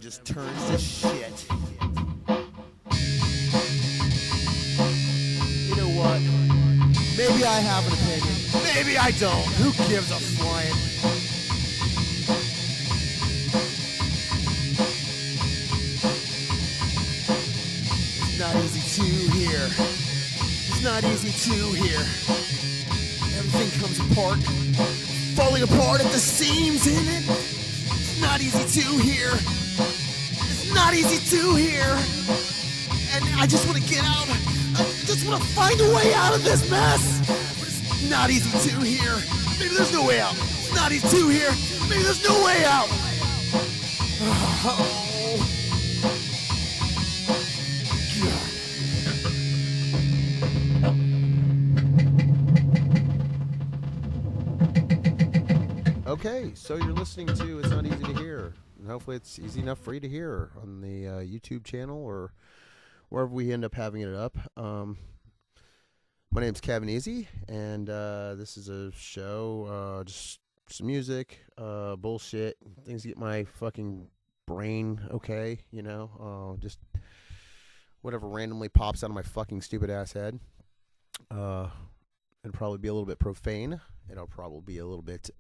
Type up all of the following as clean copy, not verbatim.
just turns to shit. You know what? Maybe I have an opinion. Maybe I don't. Who gives a flying? It's not easy to hear. It's not easy to hear. Everything comes apart, falling apart at the seams in it. It's not easy to hear. It's not easy to hear. And I just want to get out. I just want to find a way out of this mess. But it's not easy to hear. Maybe there's no way out. It's not easy to hear. Maybe there's no way out. Oh. Okay, so you're listening to It's Not Easy to Hear. And hopefully it's easy enough for you to hear on the YouTube channel or wherever we end up having it up. My name's Kevun, ezee, and this is a show, just some music, bullshit, things to get my fucking brain okay, you know, just whatever randomly pops out of my fucking stupid ass head. It'll probably be a little bit profane. It'll probably be a little bit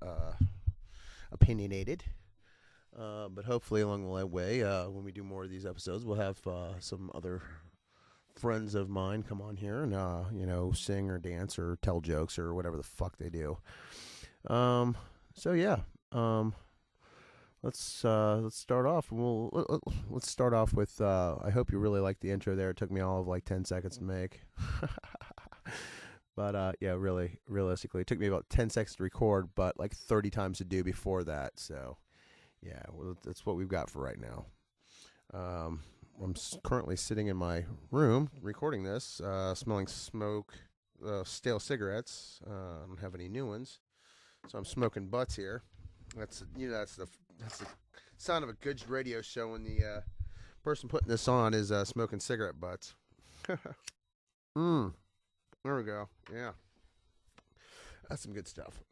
opinionated. But hopefully along the way, when we do more of these episodes, we'll have some other friends of mine come on here and, you know, sing or dance or tell jokes or whatever the fuck they do. So yeah, let's start off. Let's start off with, I hope you really liked the intro there. It took me all of like 10 seconds to make. But, yeah, really, realistically, it took me about 10 seconds to record, but like 30 times to do before that. So, yeah, well, that's what we've got for right now. I'm currently sitting in my room recording this, smelling smoke, stale cigarettes. I don't have any new ones, so I'm smoking butts here. That's the sound of a good radio show when the person putting this on is smoking cigarette butts. There we go. Yeah. That's some good stuff.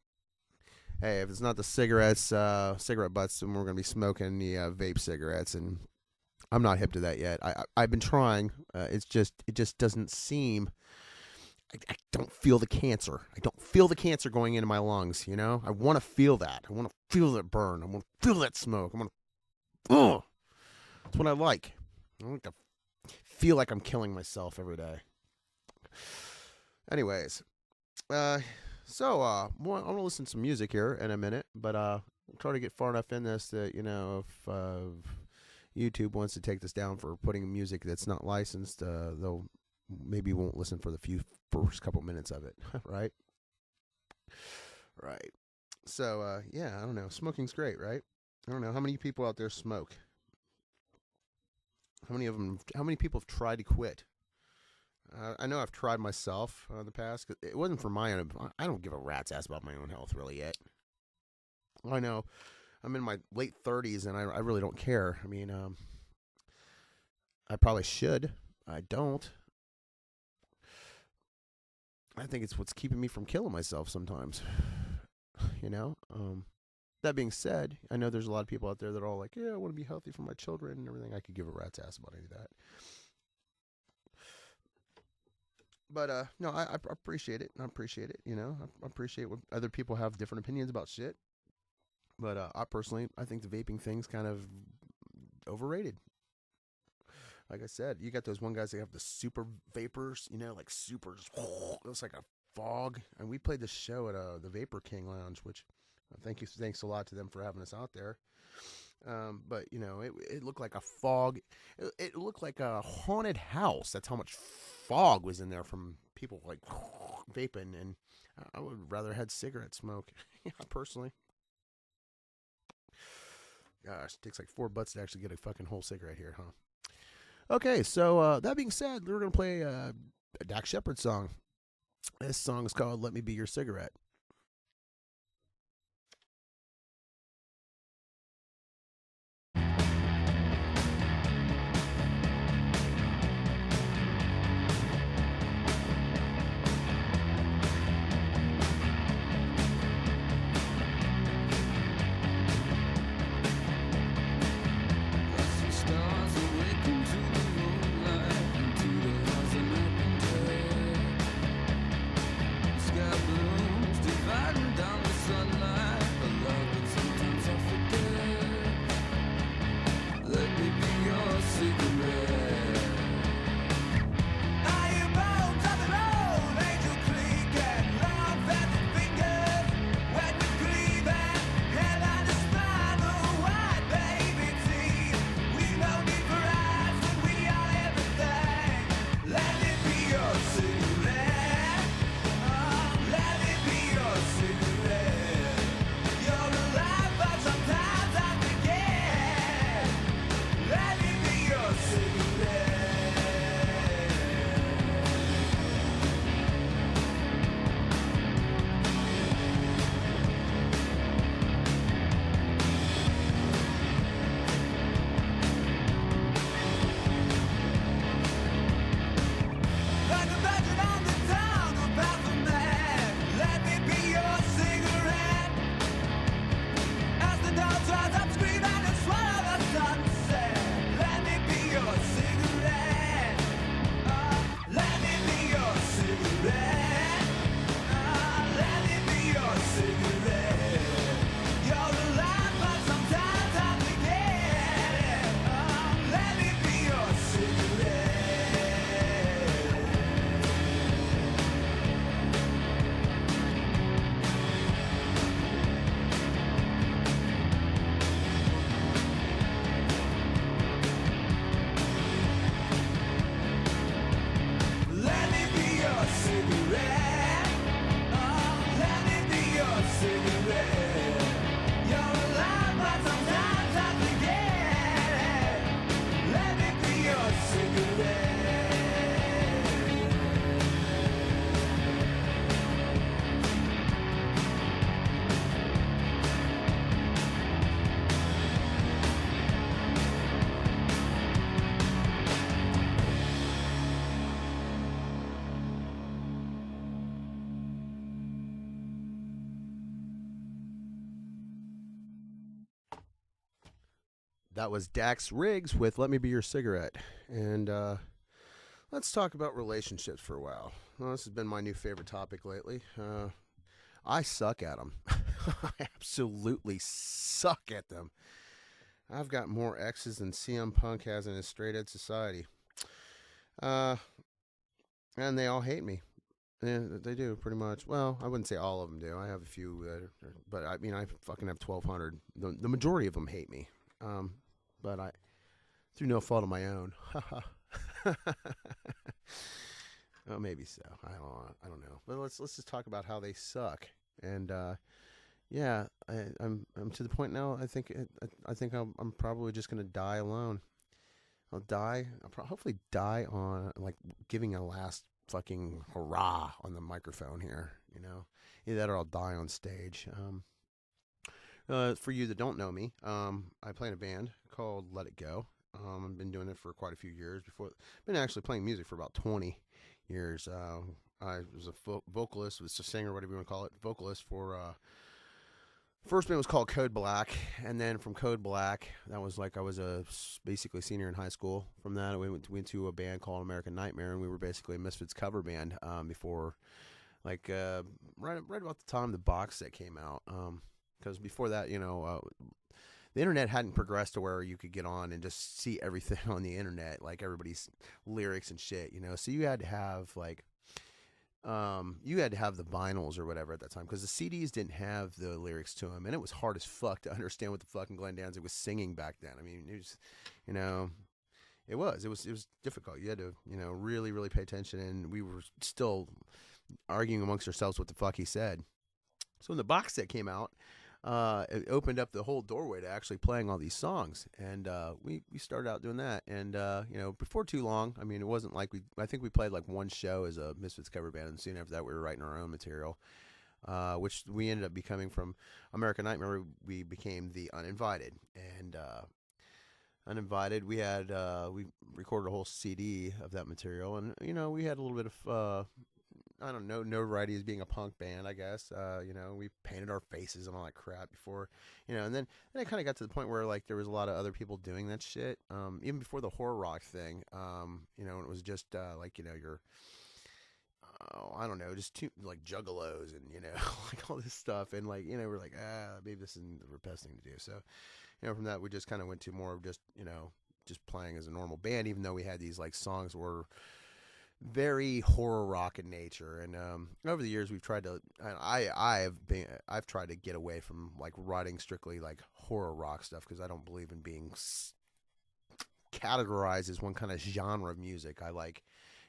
Hey, if it's not the cigarette butts, then we're going to be smoking the vape cigarettes, and I'm not hip to that yet. I've been trying. It just doesn't seem, I don't feel the cancer. I don't feel the cancer going into my lungs, you know? I want to feel that. I want to feel that burn. I want to feel that smoke. That's what I like. I want to feel like I'm killing myself every day. Anyways, so I'm going to listen to some music here in a minute, but I'll try to get far enough in this that, you know, if YouTube wants to take this down for putting music that's not licensed, they'll maybe won't listen for the first couple minutes of it, right? Right. So, yeah, I don't know. Smoking's great, right? I don't know. How many people out there smoke? How many people have tried to quit? I know I've tried myself in the past. It wasn't for my own. I don't give a rat's ass about my own health really yet. I know I'm in my late 30s and I really don't care. I mean, I probably should. I don't. I think it's what's keeping me from killing myself sometimes. You know? That being said, I know there's a lot of people out there that are all like, yeah, I want to be healthy for my children and everything. I could give a rat's ass about any of that. But, no, I appreciate it. I appreciate it, you know. I appreciate when other people have different opinions about shit. But I think the vaping thing's kind of overrated. Like I said, you got those one guys that have the super vapors, you know, like super, it's like a fog. And we played this show at the Vapor King Lounge, which thanks a lot to them for having us out there. But, you know, it looked like a fog. It looked like a haunted house. That's how much fog was in there from people, like, vaping. And I would rather had cigarette smoke, personally. Gosh, it takes like 4 butts to actually get a fucking whole cigarette here, huh? Okay, so that being said, we're going to play a Dax Shepard song. This song is called Let Me Be Your Cigarette. That was Dax Riggs with Let Me Be Your Cigarette. And let's talk about relationships for a while. Well, this has been my new favorite topic lately. I suck at them. I absolutely suck at them. I've got more exes than CM Punk has in his straight edge society. And they all hate me. Yeah, they do pretty much. Well, I wouldn't say all of them do. I have a few, but I mean, I fucking have 1,200. The majority of them hate me. But I, through no fault of my own. Oh, maybe so. I don't know. But let's just talk about how they suck. And yeah, I'm to the point now. I think I'm probably just gonna die alone. I'll die. Hopefully die on like giving a last fucking hurrah on the microphone here. You know, either that or I'll die on stage. For you that don't know me, I play in a band called Let It Go. I've been doing it for quite a few years. Been actually playing music for about 20 years. I was a vocalist, was a singer, whatever you want to call it, vocalist for. First band was called Code Black, and then from Code Black, that was like I was basically senior in high school. From that, we went to a band called American Nightmare, and we were basically a Misfits cover band before, like right about the time the box set came out. Because before that, the internet hadn't progressed to where you could get on and just see everything on the internet, like everybody's lyrics and shit, So you had to have the vinyls or whatever at that time, because the CDs didn't have the lyrics to them, and it was hard as fuck to understand what the fucking Glenn Danzig was singing back then. I mean, it was, it was difficult. You had to, really, really pay attention, and we were still arguing amongst ourselves what the fuck he said. So when the box set came out, it opened up the whole doorway to actually playing all these songs, and we started out doing that. And before too long, I mean, it wasn't like I think we played like one show as a Misfits cover band, and soon after that, we were writing our own material, which we ended up becoming from American Nightmare. We became the Uninvited, and Uninvited, we recorded a whole CD of that material, and we had a little bit of I don't know, notoriety as being a punk band, I guess. We painted our faces and all that crap before, and then it kind of got to the point where like there was a lot of other people doing that shit. Even before the horror rock thing, it was just your, I don't know, just like juggalos and like all this stuff, and like we're like maybe this isn't the best thing to do. So, from that we just kind of went to more of just just playing as a normal band, even though we had these like songs that were very horror rock in nature. And over the years we've tried to, I've tried to get away from like writing strictly like horror rock stuff, because I don't believe in being categorized as one kind of genre of music. I like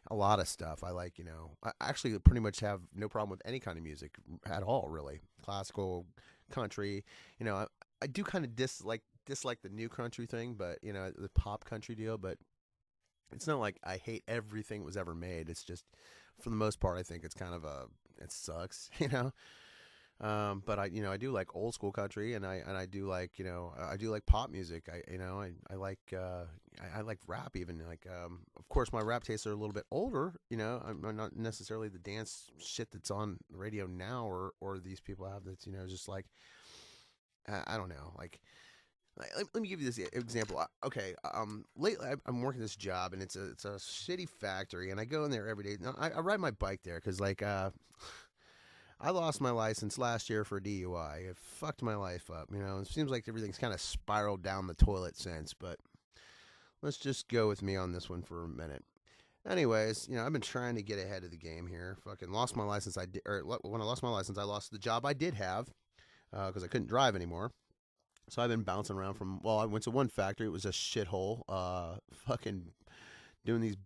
a lot of stuff. I like, I actually pretty much have no problem with any kind of music at all, really. Classical, country, I do kind of dislike the new country thing, but the pop country deal. But it's not like I hate everything that was ever made. It's just, for the most part, I think it's kind of it sucks, But I do like old school country, and I do like, I do like pop music. I like rap even. Like, of course, my rap tastes are a little bit older. I'm not necessarily the dance shit that's on the radio now, or these people have that's, just like, I don't know, like. Let me give you this example. Okay, lately I'm working this job, and it's a shitty factory, and I go in there every day. Now, I ride my bike there because, like, I lost my license last year for DUI. It fucked my life up. It seems like everything's kind of spiraled down the toilet since, but let's just go with me on this one for a minute. Anyways, I've been trying to get ahead of the game here. Fucking lost my license. When I lost my license, I lost the job I did have because I couldn't drive anymore. So I've been bouncing around I went to one factory. It was a shithole, fucking doing these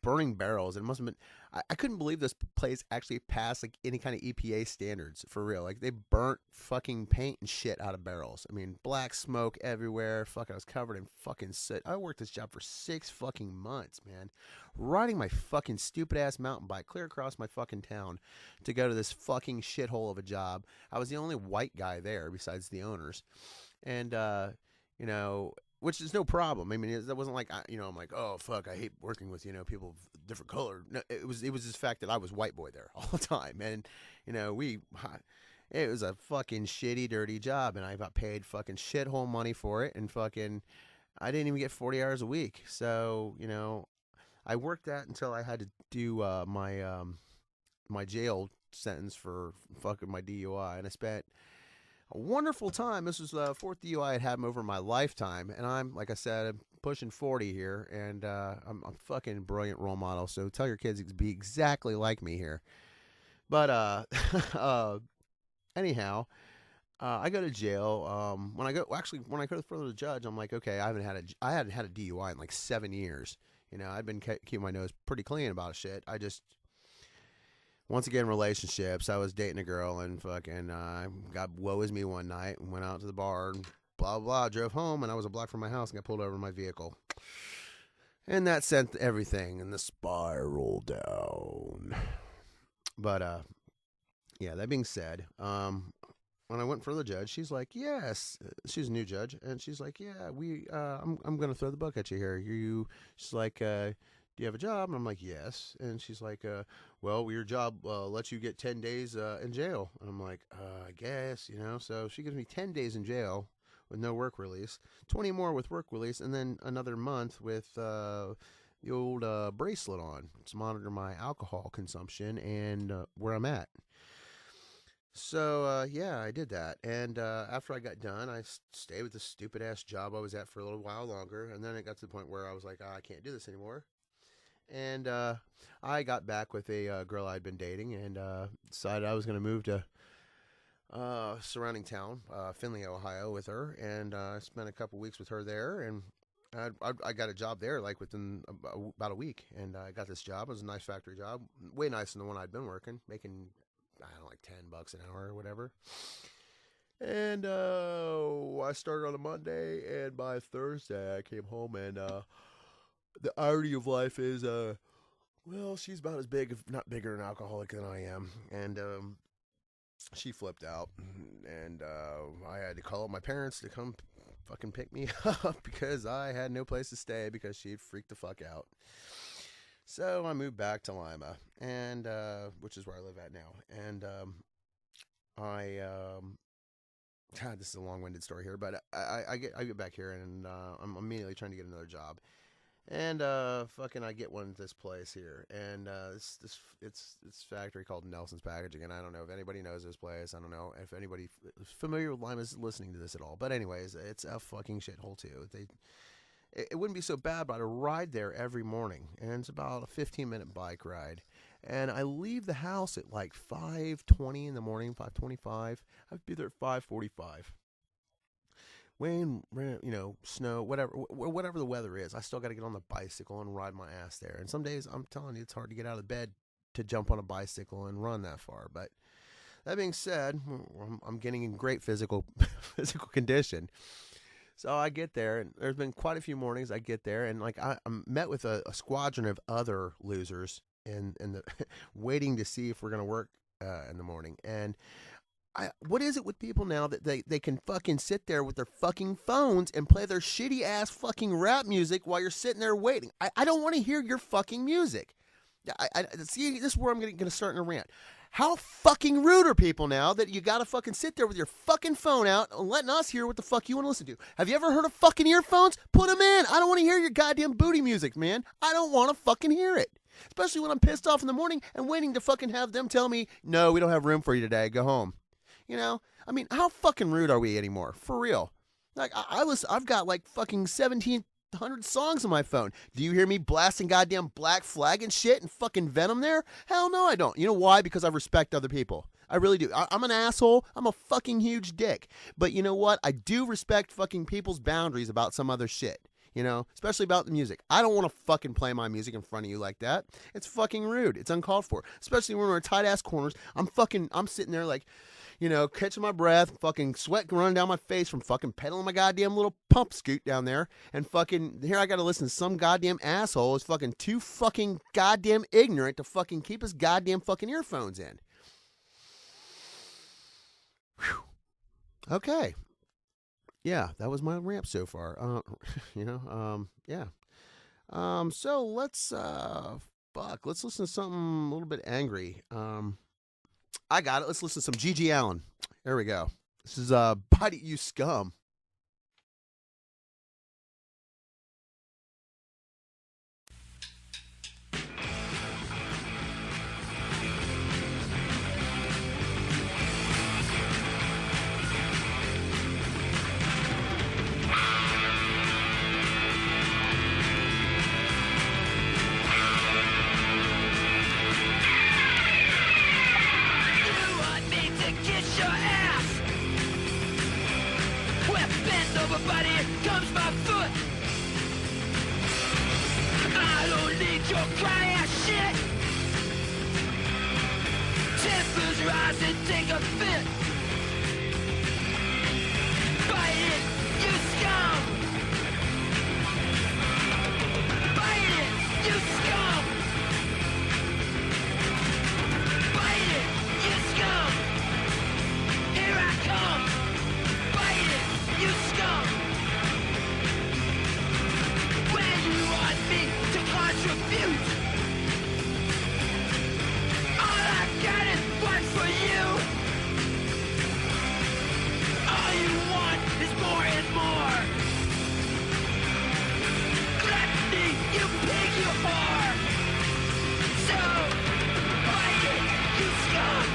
burning barrels. It must have been, I couldn't believe this place actually passed like any kind of EPA standards, for real. Like, they burnt fucking paint and shit out of barrels. I mean, black smoke everywhere. Fucking, I was covered in fucking soot. I worked this job for 6 fucking months, man. Riding my fucking stupid ass mountain bike clear across my fucking town to go to this fucking shithole of a job. I was the only white guy there besides the owners. And, which is no problem. I mean, that wasn't like, I'm like, oh, fuck, I hate working with, people of different color. No, it was this fact that I was white boy there all the time. And, it was a fucking shitty, dirty job. And I got paid fucking shithole money for it. And fucking, I didn't even get 40 hours a week. So, I worked that until I had to do my jail sentence for fucking my DUI, and I spent a wonderful time. This was the fourth DUI I'd had over my lifetime, and I'm, like I said, I'm pushing 40 here, and I'm a fucking brilliant role model. So tell your kids to be exactly like me here. But anyhow, I go to jail. When I go, actually, when I go to the judge, I'm like, okay, I hadn't had a DUI in like 7 years. I'd been keeping my nose pretty clean about shit. I just, once again, relationships. I was dating a girl and fucking got woe is me one night and went out to the bar and blah, blah, drove home, and I was a block from my house and got pulled over in my vehicle. And that sent everything in the spiral down. But, yeah, that being said, when I went for the judge, she's like, yes. She's a new judge, and she's like, yeah, I'm going to throw the book at you here. She's like, do you have a job? And I'm like, yes. And she's like, well, your job lets you get 10 days in jail. And I'm like, I guess, So she gives me 10 days in jail with no work release, 20 more with work release, and then another month with the old bracelet on to monitor my alcohol consumption and where I'm at. So, yeah, I did that. And after I got done, I stayed with this stupid-ass job I was at for a little while longer. And then it got to the point where I was like, I can't do this anymore. And I got back with a girl I'd been dating and decided I was going to move to surrounding town, Findlay, Ohio, with her. And I spent a couple weeks with her there. And I got a job there like within about a week. And I got this job. It was a nice factory job. Way nicer than the one I'd been working, making, I don't know, like $10 an hour or whatever. And I started on a Monday, and by Thursday I came home, and the irony of life is, well, she's about as big, if not bigger, an alcoholic than I am, and she flipped out, and I had to call up my parents to come fucking pick me up because I had no place to stay because she'd freaked the fuck out. So I moved back to Lima, and which is where I live at now. And God, this is a long-winded story here, but I get back here, and I'm immediately trying to get another job. And fucking, I get one at this place here, and it's factory called Nelson's Packaging, and I don't know if anybody knows this place. I don't know if anybody familiar with Lima is listening to this at all. But anyways, it's a fucking shithole too. It wouldn't be so bad, but I ride there every morning, and it's about a 15-minute bike ride. And I leave the house at like 5:20 in the morning, 5:25. I'd be there at 5:45. Rain, snow, whatever the weather is, I still got to get on the bicycle and ride my ass there. And some days, I'm telling you, it's hard to get out of bed to jump on a bicycle and run that far. But that being said, I'm getting in great physical condition. So I get there, and there's been quite a few mornings I get there, and like I'm met with a squadron of other losers and the waiting to see if we're gonna work in the morning. And what is it with people now that they can fucking sit there with their fucking phones and play their shitty ass fucking rap music while you're sitting there waiting? I don't want to hear your fucking music. I see, this is where I'm gonna start in a rant. How fucking rude are people now that you gotta fucking sit there with your fucking phone out and letting us hear what the fuck you want to listen to? Have you ever heard of fucking earphones? Put them in. I don't want to hear your goddamn booty music, man. I don't want to fucking hear it. Especially when I'm pissed off in the morning and waiting to fucking have them tell me, no, we don't have room for you today. Go home. I mean, how fucking rude are we anymore? For real. Like, I've got like fucking 1,700 songs on my phone. Do you hear me blasting goddamn Black Flag and shit and fucking Venom there? Hell no, I don't. You know why? Because I respect other people. I really do. I'm an asshole. I'm a fucking huge dick. But you know what? I do respect fucking people's boundaries about some other shit. Especially about the music. I don't want to fucking play my music in front of you like that. It's fucking rude. It's uncalled for. Especially when we're in tight ass corners. I'm sitting there like, catching my breath, fucking sweat running down my face from fucking pedaling my goddamn little pump scoot down there. And fucking, here I gotta listen to some goddamn asshole who's fucking too fucking goddamn ignorant to fucking keep his goddamn fucking earphones in. Whew. Okay. Yeah, that was my rant so far. Yeah. So let's listen to something a little bit angry. I got it. Let's listen to some G.G. Allen. There we go. This is Bite It, You Scum. I don't need your cry ass shit. Tempers rise and take a fit. Bite it, you scum. Bite it, you scum. Bite it, you scum. Here I come. Bite it, you scum. When you want me to contribute, all I got is one for you. All you want is more and more. Gluttony, you pig, you whore. So, bite it, you scum.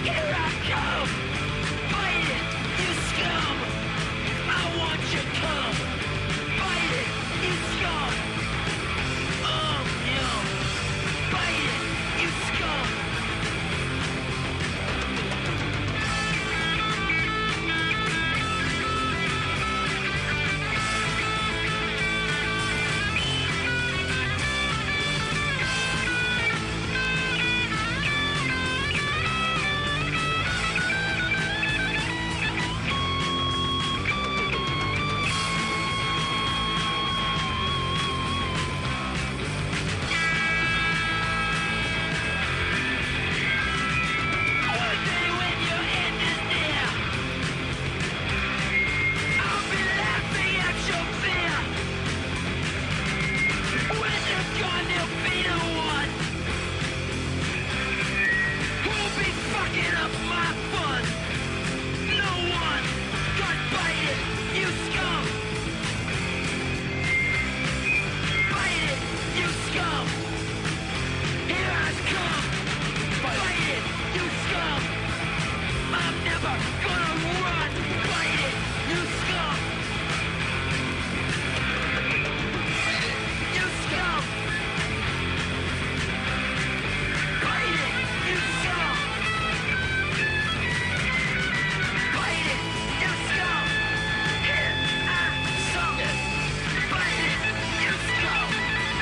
Here I come. Bite it, you scum. I want your cum. Bite it, you scum. Yum. Bite it, you scum. One day when your end is near, I'll be laughing at your fear. When you're gone, there'll be no one who'll be fucking up my fun. No one. God, bite it, you scum. Bite it, you scum. Here I come. Bite it, you scum. I'm never gonna run. Bite it, you scum. You scum. Bite it, you scum. Bite it, you scum. Here I come. Bite it, you scum. Bite it, you scum. Bite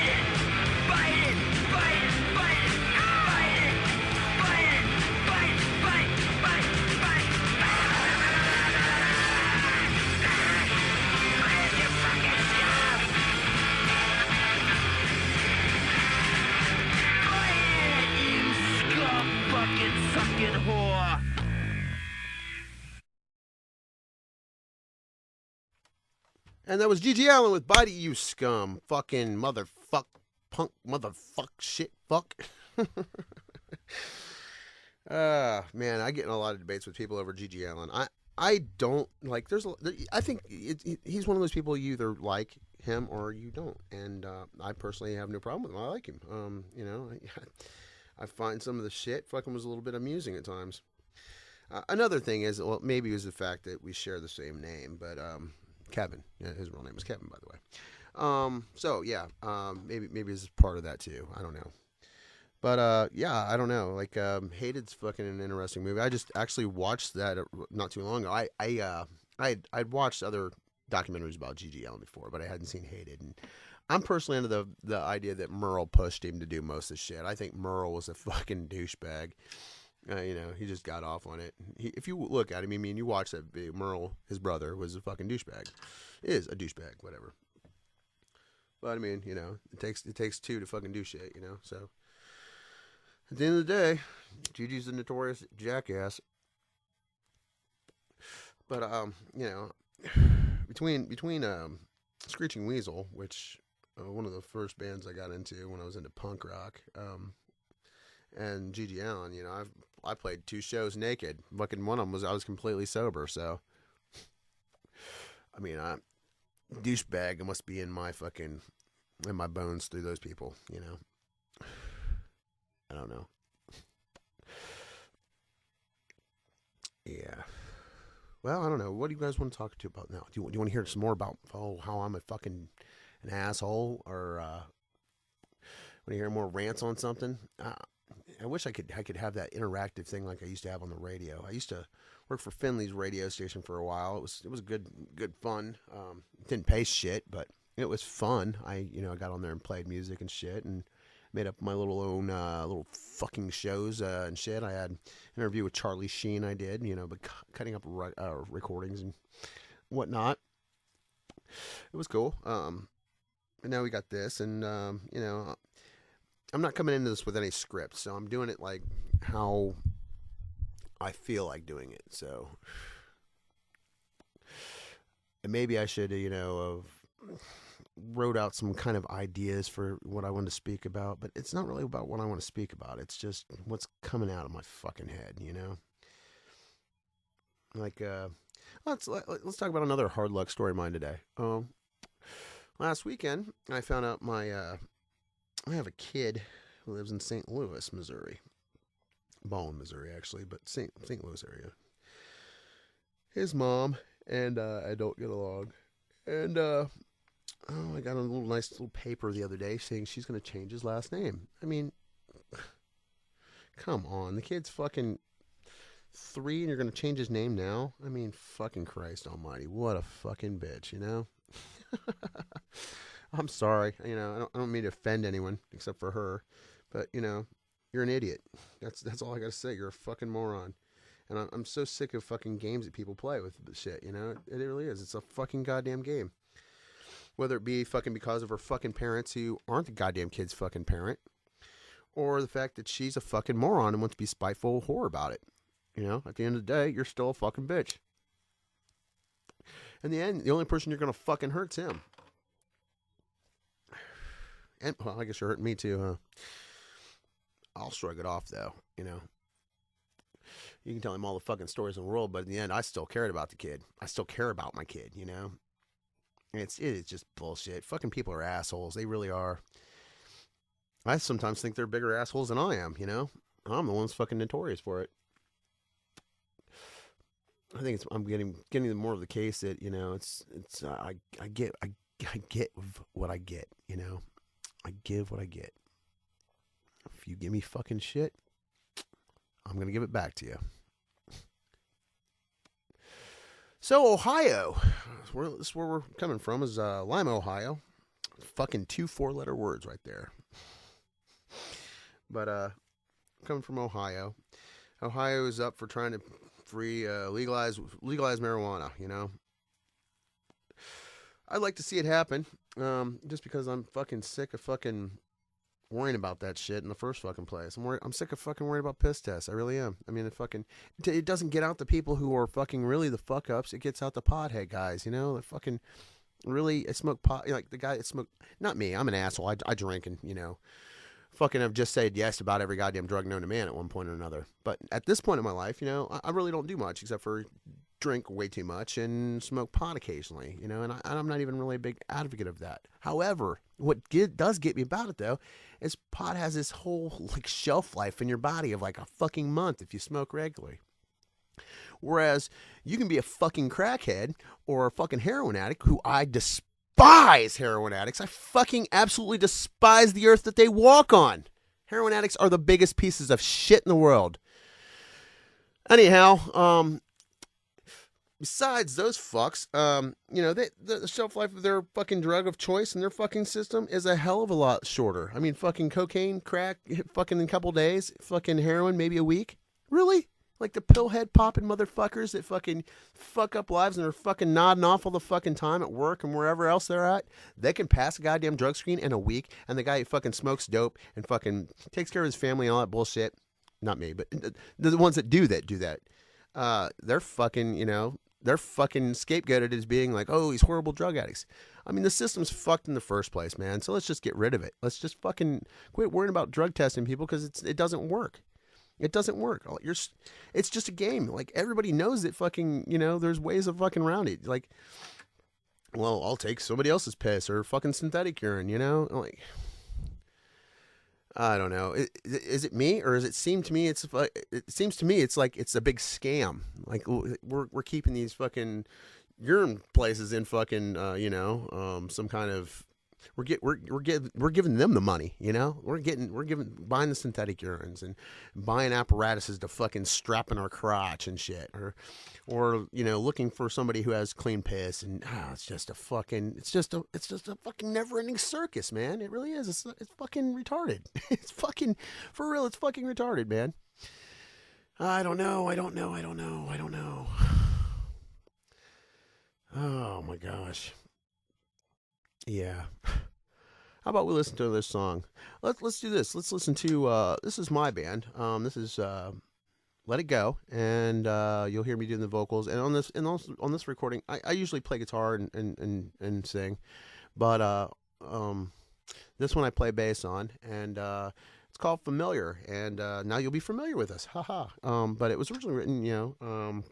it. Bite it, bite it, bite it, bite it, bite it, bite it, bite, bite, bite, bite. Where's your fucking scum? Bite it, you scum fucking sucking whore. And that was G.G. Allen with Bite It, You Scum. Fucking motherfuck, punk, motherfuck, shit, fuck. Man, I get in a lot of debates with people over G.G. Allen. I don't, like, I think he's one of those people you either like him or you don't. And I personally have no problem with him. I like him. You know, I find some of the shit fucking was a little bit amusing at times. Another thing is, well, maybe it was the fact that we share the same name, but Kevun. Yeah, his real name is Kevun, by the way. So yeah, maybe it's part of that too. I don't know. But yeah, I don't know. Like, Hated's fucking an interesting movie. I just actually watched that not too long ago. I'd watched other documentaries about G.G. Allen before, but I hadn't seen Hated. And I'm personally under the idea that Merle pushed him to do most of the shit. I think Merle was a fucking douchebag. You know, he just got off on it. If you look at him, I mean, you watch that video, Merle, his brother, was a fucking douchebag. Is a douchebag, whatever. But I mean, you know, it takes two to fucking do shit, you know. So at the end of the day, Gigi's a notorious jackass. But you know, between Screeching Weasel, which one of the first bands I got into when I was into punk rock, and G.G. Allen, you know, I played 2 shows naked. Fucking one of them I was completely sober. So, I mean, douchebag must be in my bones through those people, you know. I don't know. Yeah. Well, I don't know. What do you guys want to talk to about now? Do you want to hear some more about how I'm a fucking an asshole, or Want to hear more rants on something? I wish I could have that interactive thing like I used to have on the radio. I used to work for Finley's radio station for a while. It was good fun. Didn't pay shit, but it was fun. I got on there and played music and shit and made up my little own little fucking shows and shit. I had an interview with Charlie Sheen. I did, but cutting up recordings and whatnot. It was cool. And now we got this, and I'm not coming into this with any script, so I'm doing it like how I feel like doing it. So, and maybe I should, have wrote out some kind of ideas for what I want to speak about, but it's not really about what I want to speak about. It's just what's coming out of my fucking head, Like, let's talk about another hard luck story of mine today. Last weekend, I found out I have a kid who lives in St. Louis, Missouri. Ballin, Missouri, actually, but St. Louis area. His mom and I don't get along. And, I got a nice little paper the other day saying she's going to change his last name. I mean, come on. The kid's fucking 3 and you're going to change his name now? I mean, fucking Christ almighty. What a fucking bitch, I'm sorry. I don't mean to offend anyone except for her. But, you're an idiot. That's all I got to say. You're a fucking moron. And I'm so sick of fucking games that people play with the shit, It really is. It's a fucking goddamn game. Whether it be fucking because of her fucking parents who aren't the goddamn kid's fucking parent, or the fact that she's a fucking moron and wants to be spiteful whore about it. At the end of the day, you're still a fucking bitch. In the end, the only person you're going to fucking hurt's him. And, well, I guess you're hurting me too, huh? I'll shrug it off, though, You can tell him all the fucking stories in the world, but in the end, I still cared about the kid. I still care about my kid, It is just bullshit. Fucking people are assholes. They really are. I sometimes think they're bigger assholes than I am, I'm the one that's fucking notorious for it. I think I'm getting more of the case that, I get what I get, I give what I get. If you give me fucking shit, I'm going to give it back to you. So, Ohio, this is where we're coming from, is Lima, Ohio. Fucking 2 4-letter words right there. But, coming from Ohio. Ohio is up for trying to legalize marijuana, I'd like to see it happen, just because I'm fucking sick of fucking worrying about that shit in the first fucking place. I'm sick of fucking worrying about piss tests. I really am. I mean, it doesn't get out the people who are fucking really the fuck ups. It gets out the pothead guys, the fucking really smoke pot, like the guy that smoked. Not me. I'm an asshole. I drink and fucking have just said yes about every goddamn drug known to man at one point or another. But at this point in my life, I really don't do much except for drink way too much and smoke pot occasionally, and I'm not even really a big advocate of that. However, what does get me about it, though, is pot has this whole shelf life in your body of a fucking month if you smoke regularly. Whereas you can be a fucking crackhead or a fucking heroin addict, who I despise heroin addicts. I fucking absolutely despise the earth that they walk on. Heroin addicts are the biggest pieces of shit in the world. Anyhow, besides those fucks, the shelf life of their fucking drug of choice in their fucking system is a hell of a lot shorter. I mean, fucking cocaine, crack, fucking in a couple days, fucking heroin, maybe a week. Really? Like the pillhead popping motherfuckers that fucking fuck up lives and are fucking nodding off all the fucking time at work and wherever else they're at. They can pass a goddamn drug screen in a week, and the guy who fucking smokes dope and fucking takes care of his family and all that bullshit. Not me, but the ones that do that. They're fucking, they're fucking scapegoated as being like, oh, he's horrible drug addicts. I mean, the system's fucked in the first place, man. So let's just get rid of it. Let's just fucking quit worrying about drug testing people, because it doesn't work. It doesn't work. It's just a game. Like, everybody knows that fucking, there's ways of fucking around it. Like, well, I'll take somebody else's piss or fucking synthetic urine, Like, I don't know. Is it me, or does it seem to me it's like it's a big scam? Like, we're keeping these fucking urine places in fucking some kind of We're giving them the money, you know. Buying the synthetic urines and buying apparatuses to fucking strap in our crotch and shit, or you know, looking for somebody who has clean piss, and it's just a fucking never ending circus, man. It really is. It's fucking retarded. It's fucking for real. It's fucking retarded, man. I don't know. Oh my gosh. Yeah. How about we listen to this song? Let's do this. Let's listen to this is my band. This is Let It Go, and you'll hear me doing the vocals. And also on this recording, I usually play guitar and sing, but this one I play bass on, and it's called Familiar. And now you'll be familiar with us, haha. But it was originally written, you know,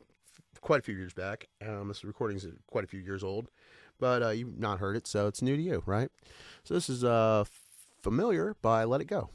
quite a few years back. This recording's quite a few years old, but you've not heard it, so it's new to you, right? So this is Familiar by Let It Go.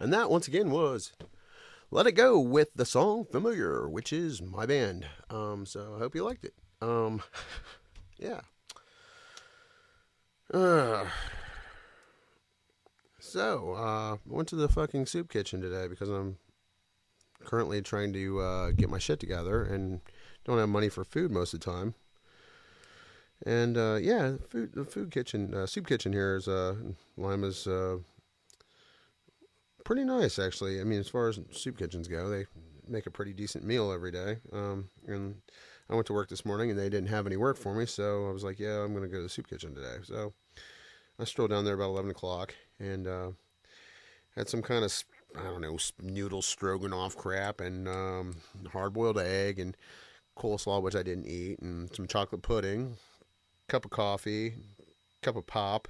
And that, once again, was Let It Go with the song Familiar, which is my band. So I hope you liked it. Yeah. I went to the fucking soup kitchen today because I'm currently trying to get my shit together and don't have money for food most of the time. And yeah, the food kitchen, soup kitchen here is Lima's pretty nice actually. I mean, as far as soup kitchens go, they make a pretty decent meal every day. And I went to work this morning and they didn't have any work for me, so I was like, yeah, I'm gonna go to the soup kitchen today. So I strolled down there about 11 o'clock and had some kind of, I don't know, noodle stroganoff crap and hard-boiled egg and coleslaw, which I didn't eat, and some chocolate pudding, cup of coffee, cup of pop,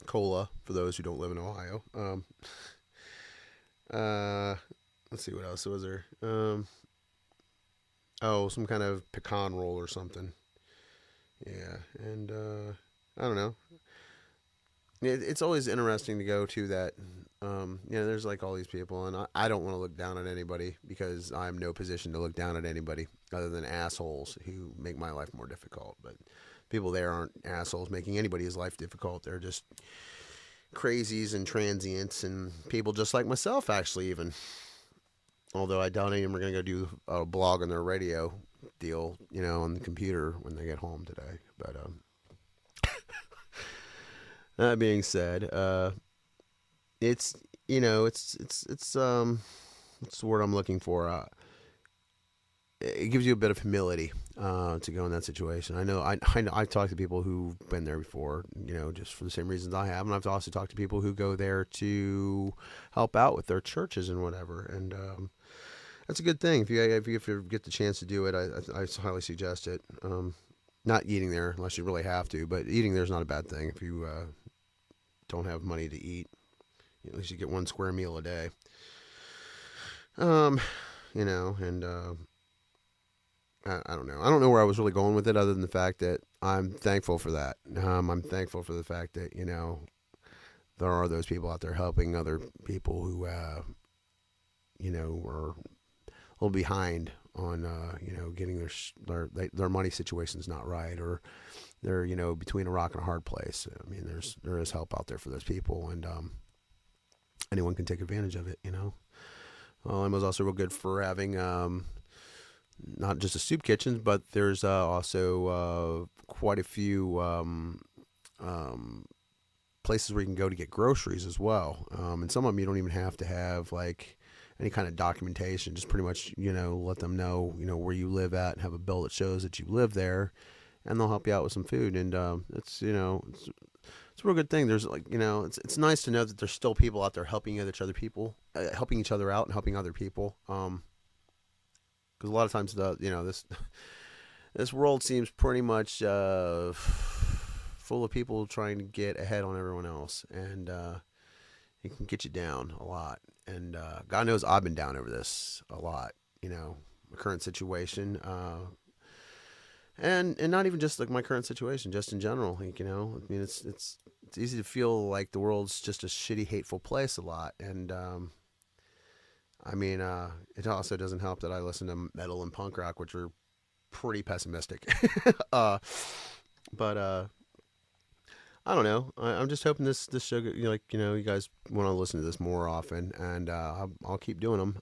cola for those who don't live in Ohio. Let's see what else was there. Some kind of pecan roll or something. Yeah, and I don't know. It's always interesting to go to that. There's like all these people, and I don't want to look down at anybody because I'm no position to look down at anybody other than assholes who make my life more difficult. But people there aren't assholes making anybody's life difficult. They're just crazies and transients and people just like myself, actually, even. Although I doubt any of them are going to go do a blog on their radio deal, on the computer when they get home today. But that being said, it's what's the word I'm looking for? It gives you a bit of humility to go in that situation. I know I talked to people who've been there before, just for the same reasons I have, and I've also talked to people who go there to help out with their churches and whatever, and that's a good thing. If you get the chance to do it, I highly suggest it. Not eating there unless you really have to, but eating there is not a bad thing if you don't have money to eat. At least you get one square meal a day. And I don't know. I don't know where I was really going with it other than the fact that I'm thankful for that. I'm thankful for the fact that, there are those people out there helping other people who, are a little behind on, getting their money situation's not right, or they're, between a rock and a hard place. I mean, there is help out there for those people, and anyone can take advantage of it, Well, Emma's also real good for having not just a soup kitchen, but there's also quite a few places where you can go to get groceries as well. And some of them you don't even have to have like any kind of documentation. Just pretty much, let them know, where you live at and have a bill that shows that you live there, and they'll help you out with some food. And it's a real good thing. There's like, it's nice to know that there's still people out there helping helping each other out and helping other people. Because a lot of times this world seems pretty much full of people trying to get ahead on everyone else, and it can get you down a lot. And God knows I've been down over this a lot. My current situation, and not even just like my current situation, just in general. Like, I mean, it's easy to feel like the world's just a shitty, hateful place a lot, and I mean, it also doesn't help that I listen to metal and punk rock, which are pretty pessimistic. But I don't know. I'm just hoping this show, you guys want to listen to this more often, and I'll keep doing them.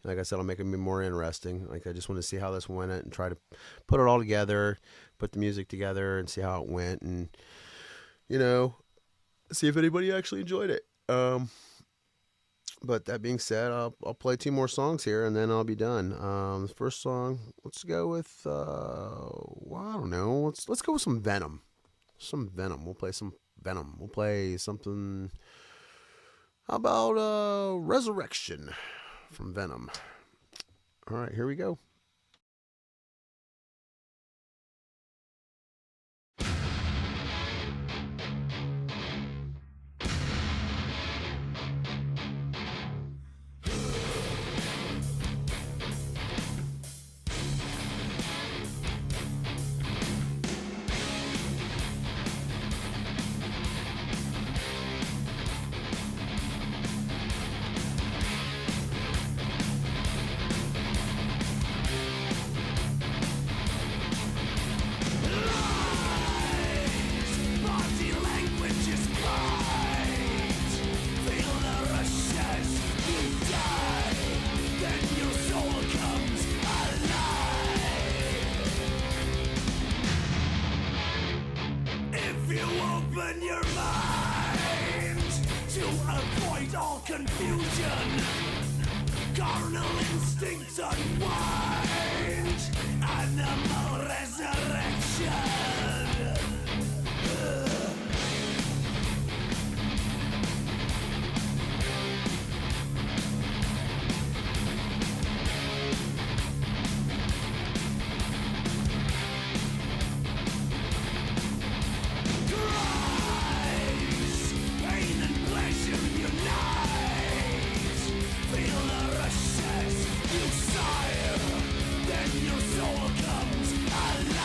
Like I said, I'll make it more interesting. Like, I just want to see how this went and try to put it all together, put the music together, and see how it went, and see if anybody actually enjoyed it. But that being said, I'll play 2 more songs here, and then I'll be done. The first song, let's go with, I don't know. Let's go with some Venom. Some Venom. We'll play some Venom. We'll play something. How about Resurrection from Venom? All right, here we go. confusion, carnal instincts unwind, animal resurrection. Pain and pleasure unite. Feel the rushes you sire, then your soul comes alive.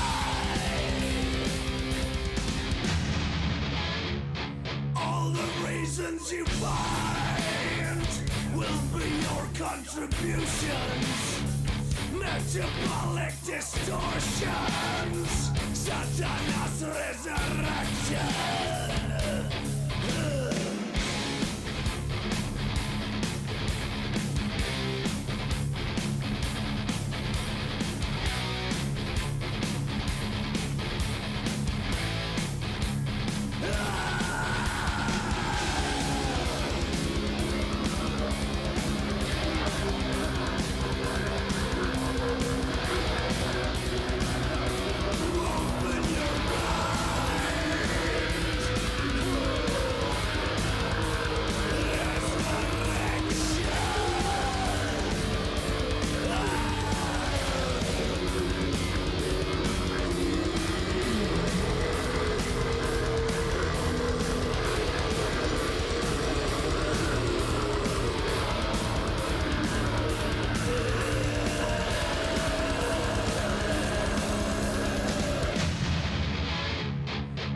All the reasons you find will be your contributions. Metabolic distortions, Satan's resurrection.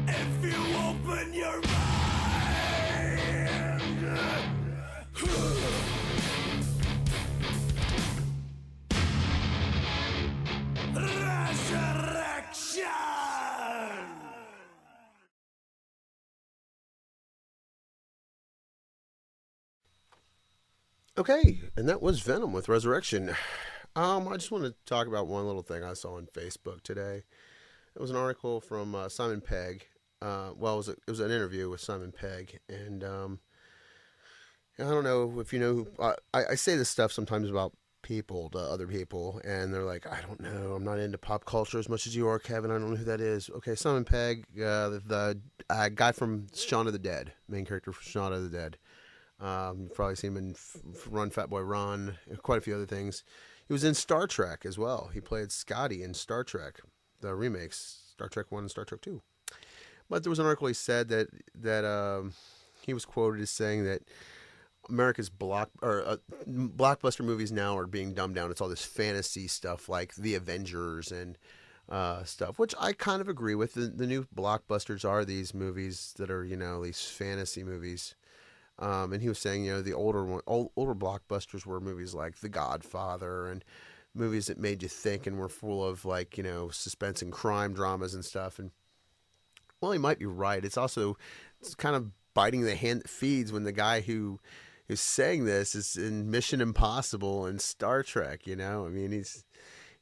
If you open your mind, resurrection. Okay, and that was Venom with Resurrection. I just want to talk about one little thing I saw on Facebook today. It was an article from Simon Pegg. It was an interview with Simon Pegg, and I don't know if you know who. I say this stuff sometimes about people to other people, and they're like, I don't know, I'm not into pop culture as much as you are, Kevin. I don't know who that is. Okay, Simon Pegg, the guy from Shaun of the Dead, main character from Shaun of the Dead. You've probably seen him in Run, Fat Boy, Run, quite a few other things. He was in Star Trek as well. He played Scotty in Star Trek, the remakes, Star Trek 1 and Star Trek 2. But there was an article he said that he was quoted as saying that America's blockbuster movies now are being dumbed down. It's all this fantasy stuff like The Avengers and stuff, which I kind of agree with. The new blockbusters are these movies that are, these fantasy movies. And he was saying, the older blockbusters were movies like The Godfather and movies that made you think and were full of suspense and crime dramas and stuff. And well, he might be right. It's kind of biting the hand that feeds when the guy who is saying this is in Mission Impossible and Star Trek. I mean,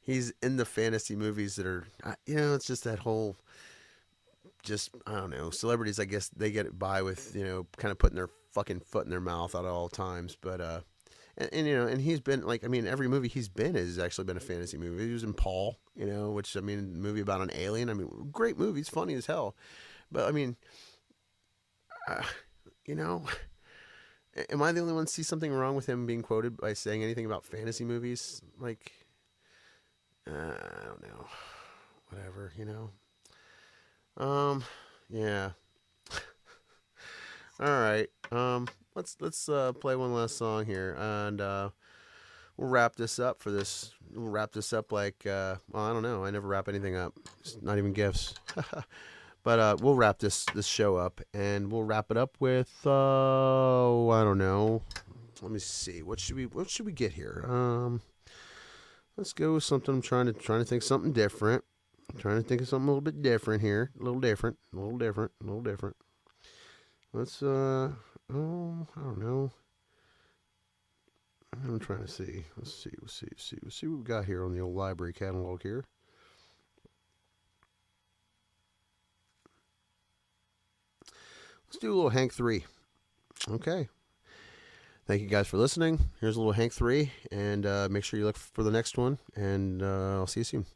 he's in the fantasy movies that are, it's just that whole. I don't know, celebrities, I guess they get it by with, kind of putting their fucking foot in their mouth at all times. But, and he's been every movie he's been has actually been a fantasy movie. He was in Paul, which, movie about an alien. Great movie. It's funny as hell. But, am I the only one to see something wrong with him being quoted by saying anything about fantasy movies? I don't know. Whatever, yeah. All right. Let's play one last song here, and we'll wrap this up for this. We'll wrap this up I don't know. I never wrap anything up. It's not even gifts. But we'll wrap this show up, and we'll wrap it up with I don't know. Let me see. What should we get here? Let's go with something. I'm trying to think something different. I'm trying to think of something a little bit different here. A little different. Let's, I don't know. I'm trying to see. Let's see what we've got here on the old library catalog here. Let's do a little Hank 3. Okay. Thank you guys for listening. Here's a little Hank 3, and make sure you look for the next one, and I'll see you soon.